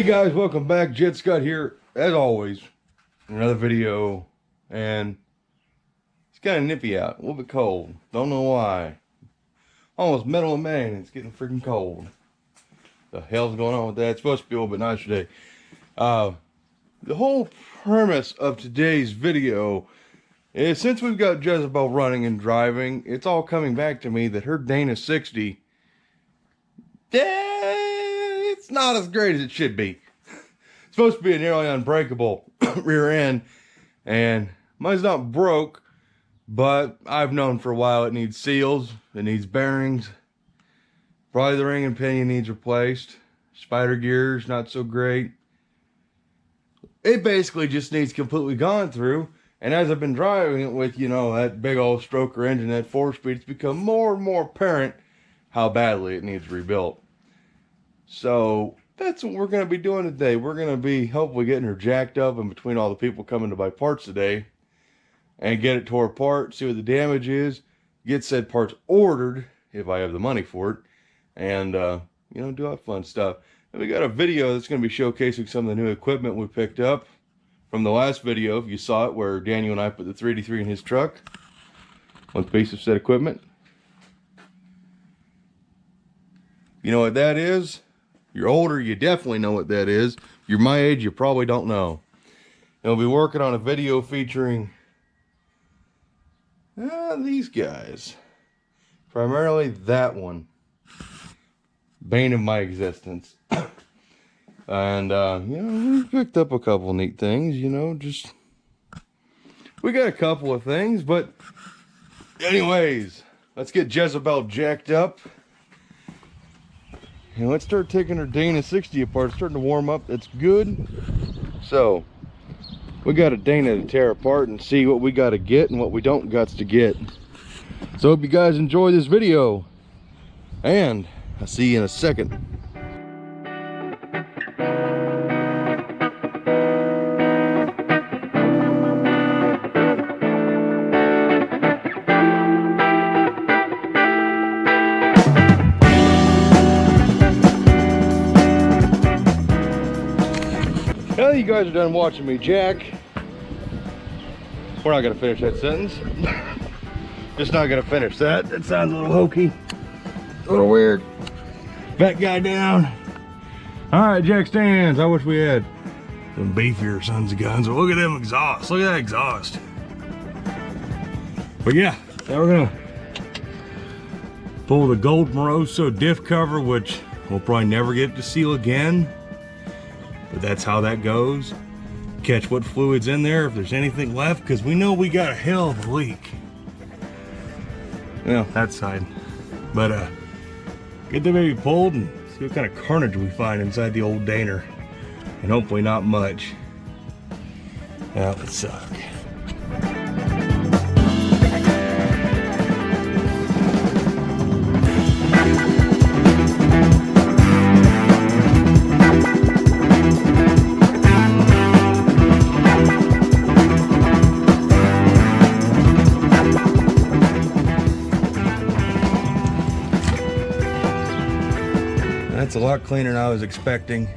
guys, welcome back. Jet Scott here, as always, another video, and it's kind of nippy out, a little bit cold. Don't know why. Almost middle of May, and it's getting freaking cold. The hell's going on with that? It's supposed to be a little bit nicer today. The whole premise of today's video is, since we've got Jezebel running and driving, it's all coming back to me that her Dana 60, it's not as great as it should be. It's supposed to be a nearly unbreakable rear end, and mine's not broke, but I've known for a while it needs seals, it needs bearings, probably the ring and pinion needs replaced, spider gears not so great. It basically just needs completely gone through, and as I've been driving it with, you know, that big old stroker engine, that 4-speed, it's become more and more apparent how badly it needs rebuilt. So that's what we're going to be doing today. We're going to be hopefully getting her jacked up in between all the people coming to buy parts today, and get it tore apart, see what the damage is, get said parts ordered if I have the money for it, and you know, do that fun stuff. And we got a video that's going to be showcasing some of the new equipment we picked up from the last video, if you saw it, where Daniel and I put the 3D3 in his truck. One piece of set equipment. You know what that is? You're older, you definitely know what that is. You're my age, you probably don't know. And we'll be working on a video featuring these guys. Primarily that one. Bane of my existence. And, you know, we picked up a couple neat things, you know, just... We got a couple of things, but... Anyways, let's get Jezebel jacked up. And let's start taking her Dana 60 apart. It's starting to warm up. That's good. So, we got a Dana to tear apart and see what we got to get and what we don't got to get. So, hope you guys enjoy this video. And I'll see you in a second. Now you guys are done watching me jack. We're not gonna finish that sentence. Just not gonna finish that. That sounds a little hokey, a little weird. Back guy down. All right, jack stands. I wish we had some beefier sons of guns. But look at them exhaust. Look at that exhaust. But yeah, now we're gonna pull the gold Moroso diff cover, which we'll probably never get to seal again. But that's how that goes. Catch what fluid's in there, if there's anything left, because we know we got a hell of a leak. Well, that side. But get the baby pulled and see what kind of carnage we find inside the old Dana. And hopefully not much. That would suck. That's a lot cleaner than I was expecting.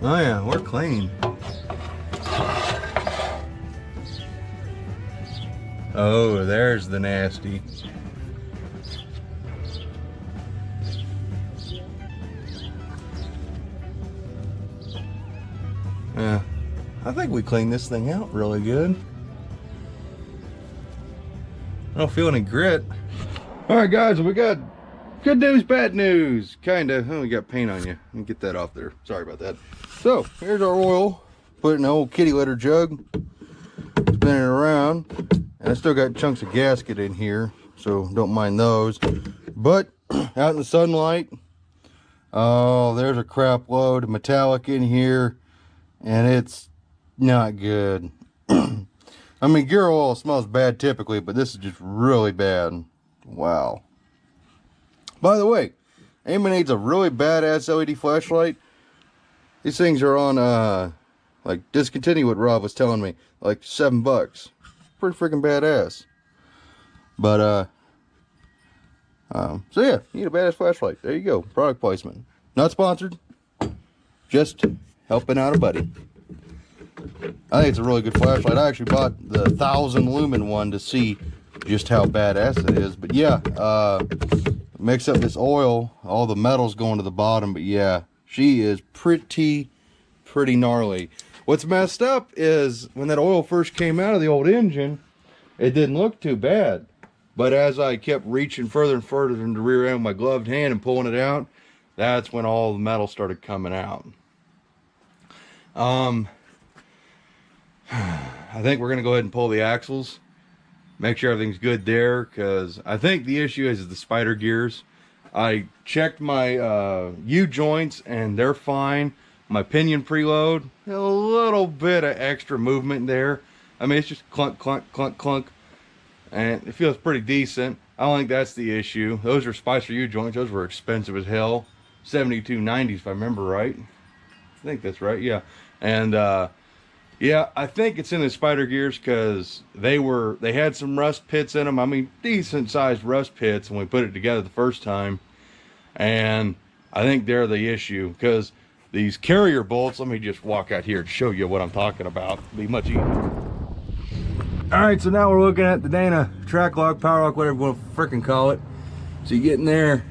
Oh yeah, we're clean. Oh, there's the nasty. Yeah, I think we cleaned this thing out really good. I don't feel any grit. All right, guys, we got good news, bad news. Kinda. Oh, we got paint on you. Let me get that off there. Sorry about that. So, here's our oil. Put it in an old kitty litter jug. Spin it around. And I still got chunks of gasket in here, so don't mind those. But, out in the sunlight, oh, there's a crap load of metallic in here. And it's not good. I mean, gear oil smells bad typically, but this is just really bad. Wow. By the way, anybody needs a really badass LED flashlight, These things are on, like, discontinue what Rob was telling me, like $7. Pretty freaking badass. But, so yeah, you need a badass flashlight. There you go. Product placement. Not sponsored. Just helping out a buddy. I think it's a really good flashlight. I actually bought the 1000 lumen one to see just how badass it is. But yeah, mix up this oil, all the metal's going to the bottom. But yeah, she is pretty gnarly. What's messed up is when that oil first came out of the old engine, it didn't look too bad. But as I kept reaching further and further into the rear end with my gloved hand and pulling it out, that's when all the metal started coming out. I think we're going to go ahead and pull the axles. Make sure everything's good there, because I think the issue is the spider gears. I checked my U-joints and they're fine. My pinion preload, a little bit of extra movement there. I mean, it's just clunk, clunk, clunk, clunk. And it feels pretty decent. I don't think that's the issue. Those are Spicer U-joints. Those were expensive as hell. $72.90 if I remember right. I think that's right, yeah. And yeah, I think it's in the spider gears because they had some rust pits in them. I mean, decent sized rust pits when we put it together the first time. And I think they're the issue, because these carrier bolts, let me just walk out here and show you what I'm talking about. It'll be much easier. All right, so now we're looking at the Dana track lock, power lock, whatever you want to frickin' call it. So you get in there,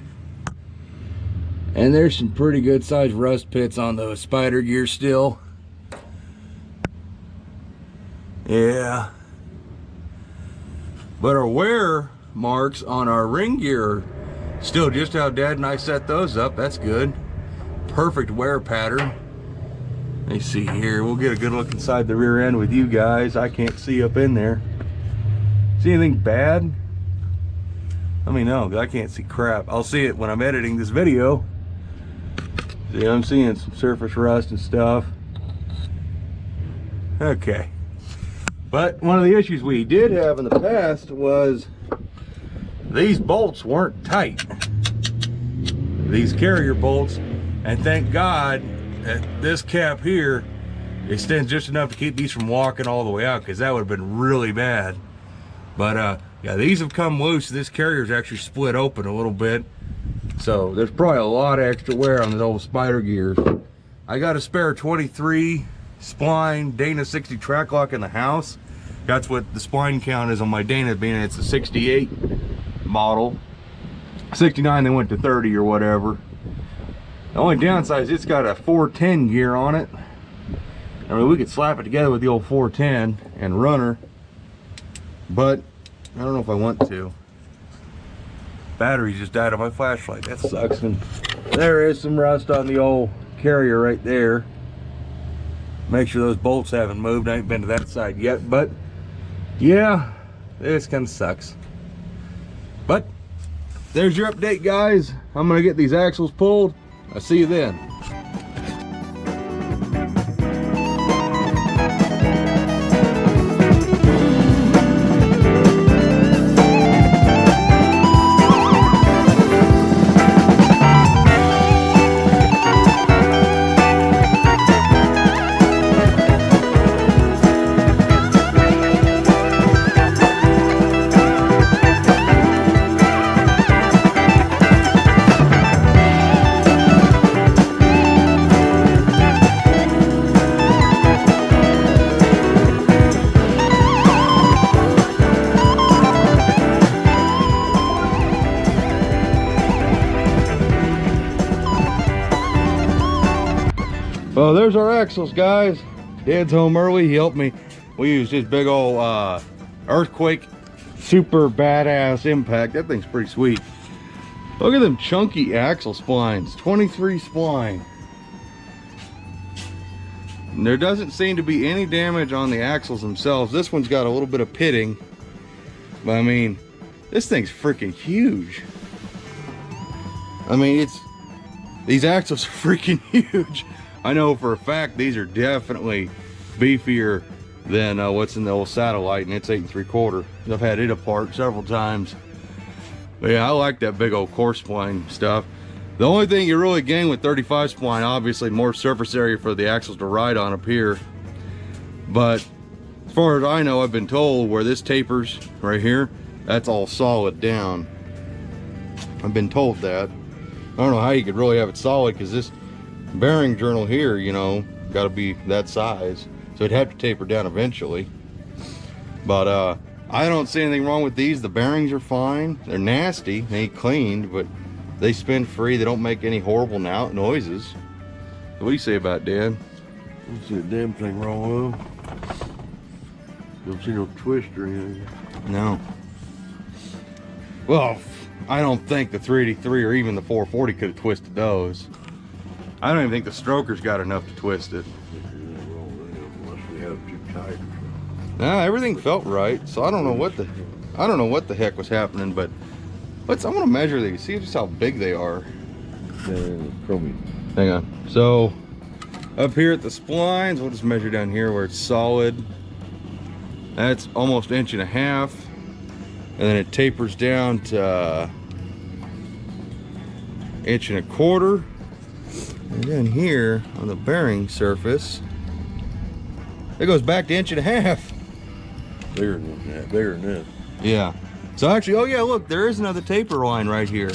and there's some pretty good sized rust pits on those spider gears still. Yeah. But our wear marks on our ring gear are still just how Dad and I set those up. That's good. Perfect wear pattern. Let me see here. We'll get a good look inside the rear end with you guys. I can't see up in there. See anything bad? Let me know, because I can't see crap. I'll see it when I'm editing this video. See, I'm seeing some surface rust and stuff. Okay. But one of the issues we did have in the past was these bolts weren't tight. These carrier bolts. And thank God that this cap here extends just enough to keep these from walking all the way out, because that would have been really bad. But yeah, these have come loose. This carrier's actually split open a little bit. So there's probably a lot of extra wear on those old spider gears. I got a spare 23 spline Dana 60 track lock in the house. That's what the spline count is on my Dana, being it's a 68 model. 69 they went to 30 or whatever. The only downside is it's got a 410 gear on it. I mean, we could slap it together with the old 410 and runner, but I don't know if I want to. Battery just died on my flashlight. That sucks. And there is some rust on the old carrier right there. Make sure those bolts haven't moved. I ain't been to that side yet, but yeah, this kind of sucks. But there's your update, guys. I'm gonna get these axles pulled. I'll see you then. Well, there's our axles, guys. Dad's home early. He helped me. We used his big old earthquake super badass impact. That thing's pretty sweet. Look at them chunky axle splines. 23 spline. And there doesn't seem to be any damage on the axles themselves. This one's got a little bit of pitting, but I mean, this thing's freaking huge. I mean, these axles are freaking huge. I know for a fact these are definitely beefier than what's in the old Satellite, and it's 8 3/4. I've had it apart several times. But yeah, I like that big old course spline stuff. The only thing you really gain with 35 spline, obviously more surface area for the axles to ride on up here. But as far as I know, I've been told where this tapers right here, that's all solid down. I've been told that. I don't know how you could really have it solid, because this bearing journal here, you know, got to be that size. So it'd have to taper down eventually. But I don't see anything wrong with these. The bearings are fine. They're nasty. They ain't cleaned, but they spin free. They don't make any horrible noises. What do you say about it, Dan? I don't see a damn thing wrong with them. Don't see no twist or anything. No. Well, I don't think the 383 or even the 440 could have twisted those. I don't even think the stroker's got enough to twist it. Unless we have too tight. Nah, everything felt right. So I don't know what the heck was happening, but I want to measure these, see just how big they are. Hang on. So up here at the splines, we'll just measure down here where it's solid. That's almost 1.5 inches. And then it tapers down to 1.25 inches. And then here on the bearing surface, it goes back to 1.5 inches. Bigger than that, bigger than this. Yeah. So actually, oh yeah, look, there is another taper line right here.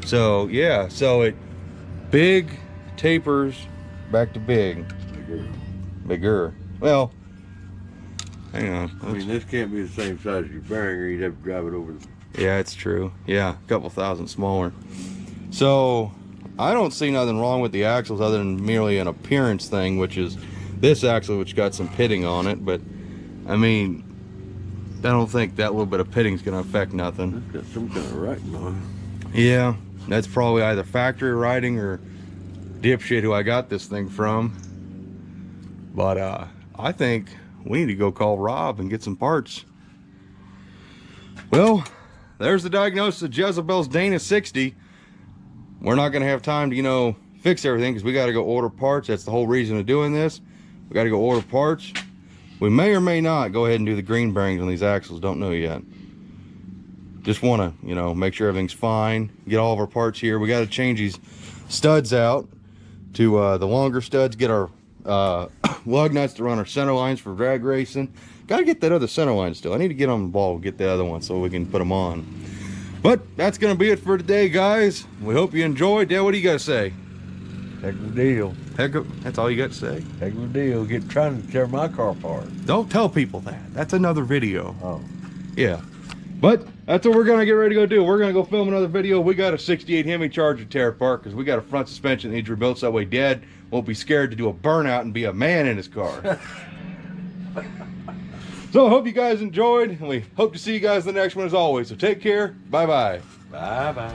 So yeah, so it big tapers back to big. Bigger. Well, hang on. I mean, this can't be the same size as your bearing, or you'd have to drive it over the... Yeah, it's true. Yeah, a couple thousand smaller. So I don't see nothing wrong with the axles other than merely an appearance thing, which is this axle, which got some pitting on it. But I mean, I don't think that little bit of pitting is going to affect nothing. It's got some kind of writing on it. Yeah, that's probably either factory writing or dipshit who I got this thing from. But I think we need to go call Rob and get some parts. Well, there's the diagnosis of Jezebel's Dana 60. We're not going to have time to, you know, fix everything because we got to go order parts. That's the whole reason of doing this. We got to go order parts. We may or may not go ahead and do the green bearings on these axles. Don't know yet. Just want to, you know, make sure everything's fine. Get all of our parts here. We got to change these studs out to the longer studs. Get our lug nuts to run our center lines for drag racing. Got to get that other center line still. I need to get on the ball and get the other one so we can put them on. But that's going to be it for today, guys. We hope you enjoyed. Dad, what do you got to say? Heck of a deal. That's all you got to say? Heck of a deal. Trying to tear my car apart. Don't tell people that. That's another video. Oh. Yeah. But that's what we're going to get ready to go do. We're going to go film another video. We got a 68 Hemi Charger tear apart because we got a front suspension that needs rebuilt so that way Dad won't be scared to do a burnout and be a man in his car. So I hope you guys enjoyed, and we hope to see you guys in the next one as always. So take care. Bye-bye. Bye-bye.